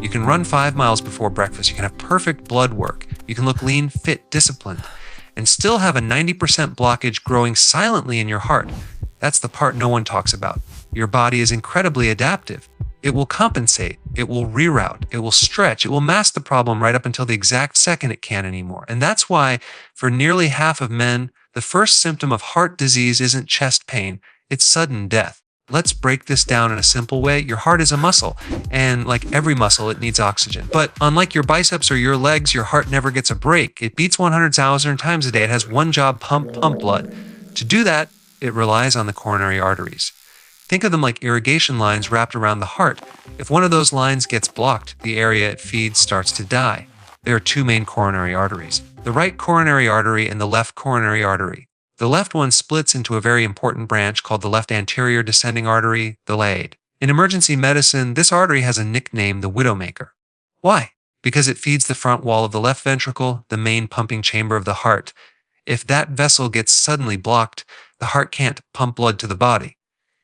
You can run 5 miles before breakfast. You can have perfect blood work. You can look lean, fit, disciplined, and still have a 90% blockage growing silently in your heart. That's the part no one talks about. Your body is incredibly adaptive. It will compensate, it will reroute, it will stretch, it will mask the problem right up until the exact second it can't anymore. And that's why, for nearly half of men, the first symptom of heart disease isn't chest pain, it's sudden death. Let's break this down in a simple way. Your heart is a muscle, and like every muscle, it needs oxygen. But unlike your biceps or your legs, your heart never gets a break. It beats 100,000 times a day. It has one job: pump blood. To do that, it relies on the coronary arteries. Think of them like irrigation lines wrapped around the heart. If one of those lines gets blocked, the area it feeds starts to die. There are two main coronary arteries: the right coronary artery and the left coronary artery. The left one splits into a very important branch called the left anterior descending artery, the LADE. In emergency medicine, this artery has a nickname, the Widowmaker. Why? Because it feeds the front wall of the left ventricle, the main pumping chamber of the heart. If that vessel gets suddenly blocked, the heart can't pump blood to the body,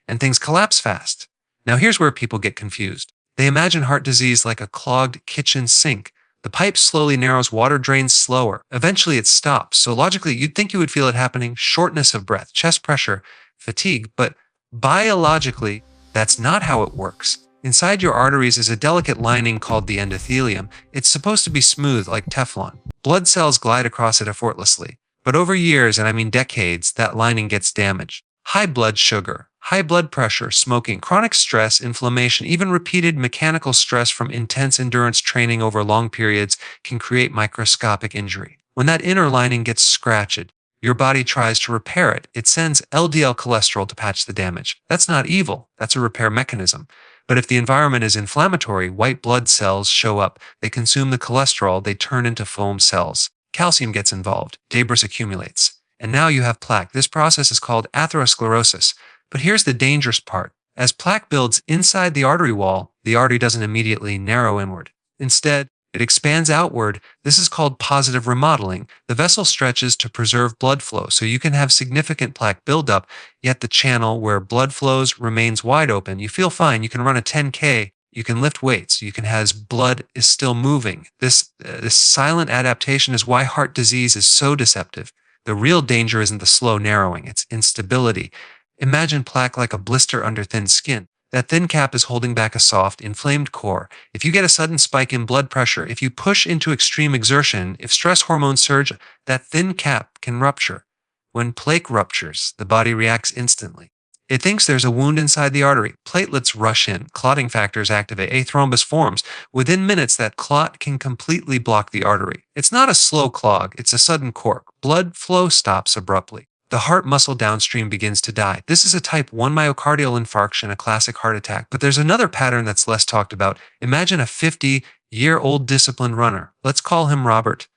and things collapse fast. Now here's where people get confused. They imagine heart disease like a clogged kitchen sink. The pipe slowly narrows, water drains slower. Eventually it stops. So logically, you'd think you would feel it happening: shortness of breath, chest pressure, fatigue. But biologically, that's not how it works. Inside your arteries is a delicate lining called the endothelium. It's supposed to be smooth like Teflon. Blood cells glide across it effortlessly. But over years, and I mean decades, that lining gets damaged. High blood sugar, high blood pressure, smoking, chronic stress, inflammation, even repeated mechanical stress from intense endurance training over long periods can create microscopic injury. When that inner lining gets scratched, your body tries to repair it. It sends LDL cholesterol to patch the damage. That's not evil. That's a repair mechanism. But if the environment is inflammatory, white blood cells show up. They consume the cholesterol. They turn into foam cells. Calcium gets involved. Debris accumulates. And now you have plaque. This process is called atherosclerosis. But here's the dangerous part. As plaque builds inside the artery wall, the artery doesn't immediately narrow inward. Instead, it expands outward. This is called positive remodeling. The vessel stretches to preserve blood flow, so you can have significant plaque buildup, yet the channel where blood flows remains wide open. You feel fine. You can run a 10K. You can lift weights. You can have blood is still moving. This silent adaptation is why heart disease is so deceptive. The real danger isn't the slow narrowing, it's instability. Imagine plaque like a blister under thin skin. That thin cap is holding back a soft, inflamed core. If you get a sudden spike in blood pressure, if you push into extreme exertion, if stress hormones surge, that thin cap can rupture. When plaque ruptures, the body reacts instantly. It thinks there's a wound inside the artery. Platelets rush in. Clotting factors activate. A thrombus forms. Within minutes, that clot can completely block the artery. It's not a slow clog. It's a sudden cork. Blood flow stops abruptly. The heart muscle downstream begins to die. This is a type 1 myocardial infarction, a classic heart attack. But there's another pattern that's less talked about. Imagine a 50-year-old disciplined runner. Let's call him Robert.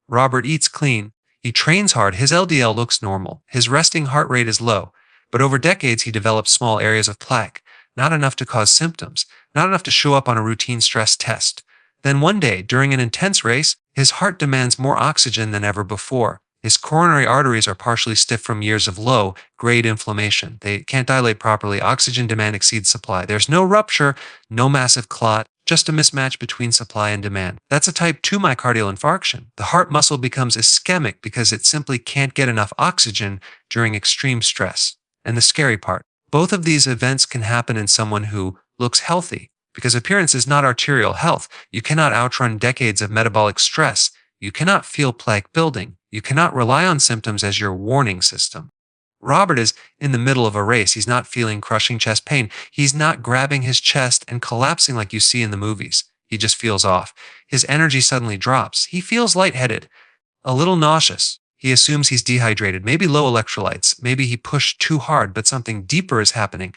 Robert eats clean. He trains hard. His LDL looks normal. His resting heart rate is low. But over decades, he developed small areas of plaque, not enough to cause symptoms, not enough to show up on a routine stress test. Then one day, during an intense race, his heart demands more oxygen than ever before. His coronary arteries are partially stiff from years of low-grade inflammation. They can't dilate properly. Oxygen demand exceeds supply. There's no rupture, no massive clot, just a mismatch between supply and demand. That's a type 2 myocardial infarction. The heart muscle becomes ischemic because it simply can't get enough oxygen during extreme stress. And the scary part, both of these events can happen in someone who looks healthy, because appearance is not arterial health. You cannot outrun decades of metabolic stress. You cannot feel plaque building. You cannot rely on symptoms as your warning system. Robert is in the middle of a race. He's not feeling crushing chest pain. He's not grabbing his chest and collapsing like you see in the movies. He just feels off. His energy suddenly drops. He feels lightheaded, a little nauseous. He assumes he's dehydrated, maybe low electrolytes, maybe he pushed too hard, but something deeper is happening.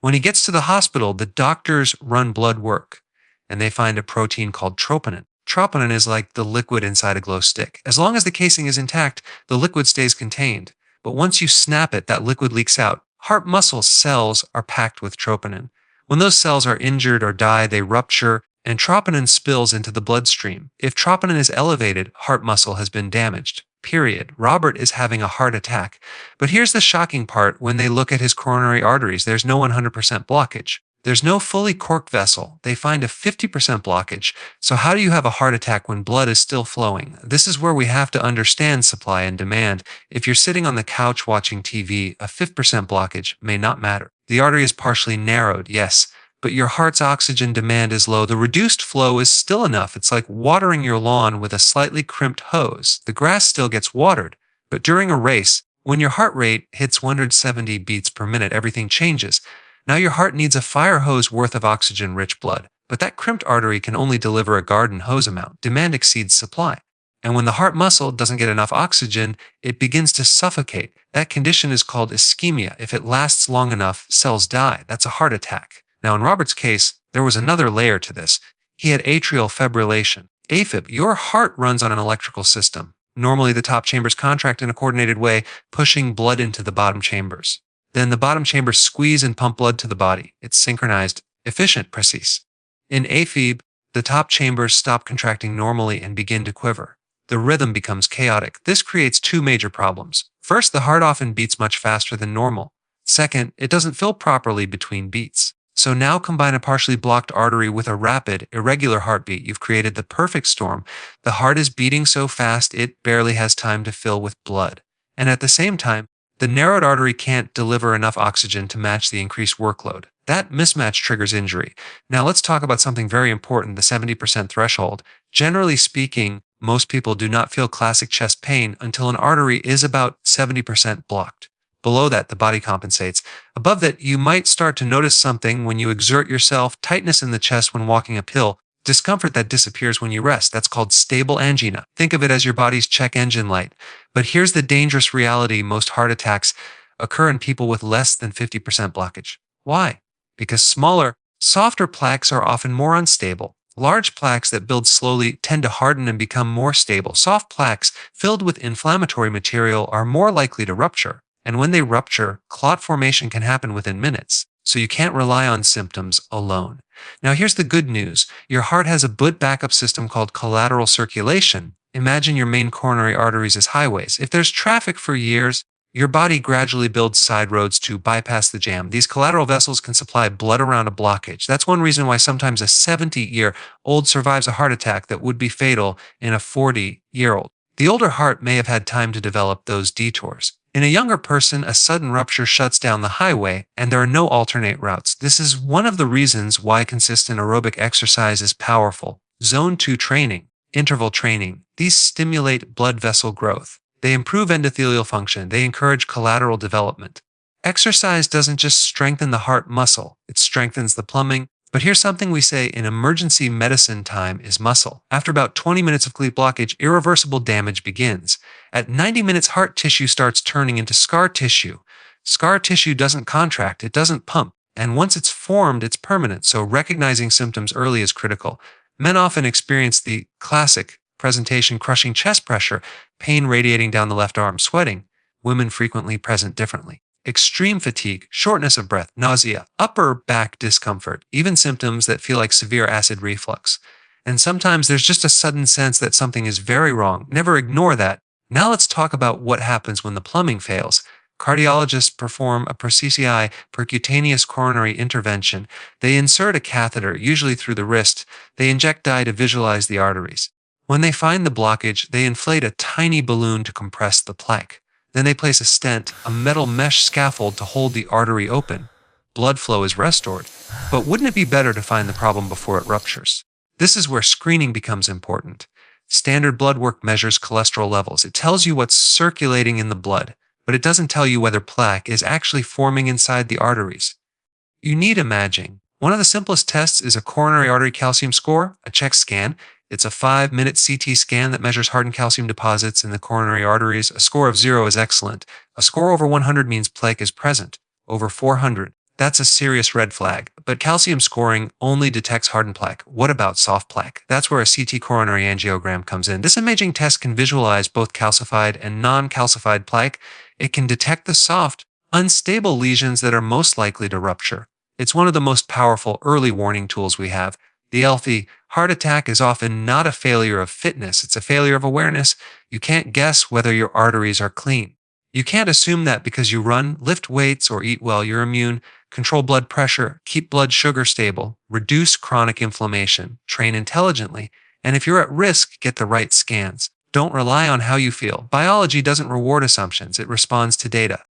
When he gets to the hospital, the doctors run blood work, and they find a protein called troponin. Troponin is like the liquid inside a glow stick. As long as the casing is intact, the liquid stays contained. But once you snap it, that liquid leaks out. Heart muscle cells are packed with troponin. When those cells are injured or die, they rupture, and troponin spills into the bloodstream. If troponin is elevated, heart muscle has been damaged. Period. Robert is having a heart attack. But here's the shocking part: when they look at his coronary arteries, there's no 100% blockage. There's no fully corked vessel. They find a 50% blockage. So how do you have a heart attack when blood is still flowing? This is where we have to understand supply and demand. If you're sitting on the couch watching TV, a 5% blockage may not matter. The artery is partially narrowed, yes, but your heart's oxygen demand is low. The reduced flow is still enough. It's like watering your lawn with a slightly crimped hose. The grass still gets watered, but during a race, when your heart rate hits 170 beats per minute, everything changes. Now your heart needs a fire hose worth of oxygen-rich blood, but that crimped artery can only deliver a garden hose amount. Demand exceeds supply. And when the heart muscle doesn't get enough oxygen, it begins to suffocate. That condition is called ischemia. If it lasts long enough, cells die. That's a heart attack. Now in Robert's case, there was another layer to this. He had atrial fibrillation. AFib, your heart runs on an electrical system. Normally the top chambers contract in a coordinated way, pushing blood into the bottom chambers. Then the bottom chambers squeeze and pump blood to the body. It's synchronized, efficient, precise. In AFib, the top chambers stop contracting normally and begin to quiver. The rhythm becomes chaotic. This creates two major problems. First, the heart often beats much faster than normal. Second, it doesn't fill properly between beats. So now combine a partially blocked artery with a rapid, irregular heartbeat. You've created the perfect storm. The heart is beating so fast it barely has time to fill with blood. And at the same time, the narrowed artery can't deliver enough oxygen to match the increased workload. That mismatch triggers injury. Now let's talk about something very important, the 70% threshold. Generally speaking, most people do not feel classic chest pain until an artery is about 70% blocked. Below that, the body compensates. Above that, you might start to notice something when you exert yourself, tightness in the chest when walking uphill, discomfort that disappears when you rest. That's called stable angina. Think of it as your body's check engine light. But here's the dangerous reality. Most heart attacks occur in people with less than 50% blockage. Why? Because smaller, softer plaques are often more unstable. Large plaques that build slowly tend to harden and become more stable. Soft plaques filled with inflammatory material are more likely to rupture. And when they rupture, clot formation can happen within minutes. So you can't rely on symptoms alone. Now here's the good news. Your heart has a good backup system called collateral circulation. Imagine your main coronary arteries as highways. If there's traffic for years, your body gradually builds side roads to bypass the jam. These collateral vessels can supply blood around a blockage. That's one reason why sometimes a 70-year-old survives a heart attack that would be fatal in a 40-year-old. The older heart may have had time to develop those detours. In a younger person, a sudden rupture shuts down the highway, and there are no alternate routes. This is one of the reasons why consistent aerobic exercise is powerful. Zone 2 training, interval training, these stimulate blood vessel growth. They improve endothelial function. They encourage collateral development. Exercise doesn't just strengthen the heart muscle, it strengthens the plumbing. But here's something we say in emergency medicine: time is muscle. After about 20 minutes of complete blockage, irreversible damage begins. At 90 minutes, heart tissue starts turning into scar tissue. Scar tissue doesn't contract, it doesn't pump. And once it's formed, it's permanent. So recognizing symptoms early is critical. Men often experience the classic presentation: crushing chest pressure, pain radiating down the left arm, sweating. Women frequently present differently. Extreme fatigue, shortness of breath, nausea, upper back discomfort, even symptoms that feel like severe acid reflux. And sometimes there's just a sudden sense that something is very wrong. Never ignore that. Now let's talk about what happens when the plumbing fails. Cardiologists perform a PCI, percutaneous coronary intervention. They insert a catheter, usually through the wrist. They inject dye to visualize the arteries. When they find the blockage, they inflate a tiny balloon to compress the plaque. Then they place a stent, a metal mesh scaffold to hold the artery open. Blood flow is restored. But wouldn't it be better to find the problem before it ruptures? This is where screening becomes important. Standard blood work measures cholesterol levels. It tells you what's circulating in the blood, but it doesn't tell you whether plaque is actually forming inside the arteries. You need imaging. One of the simplest tests is a coronary artery calcium score, a check scan. It's a 5-minute CT scan that measures hardened calcium deposits in the coronary arteries. A score of 0 is excellent. A score over 100 means plaque is present. Over 400, that's a serious red flag. But calcium scoring only detects hardened plaque. What about soft plaque? That's where a CT coronary angiogram comes in. This imaging test can visualize both calcified and non-calcified plaque. It can detect the soft, unstable lesions that are most likely to rupture. It's one of the most powerful early warning tools we have. The healthy heart attack is often not a failure of fitness, it's a failure of awareness. You can't guess whether your arteries are clean. You can't assume that because you run, lift weights, or eat well, you're immune. Control blood pressure, keep blood sugar stable, reduce chronic inflammation, train intelligently, and if you're at risk, get the right scans. Don't rely on how you feel. Biology doesn't reward assumptions, it responds to data.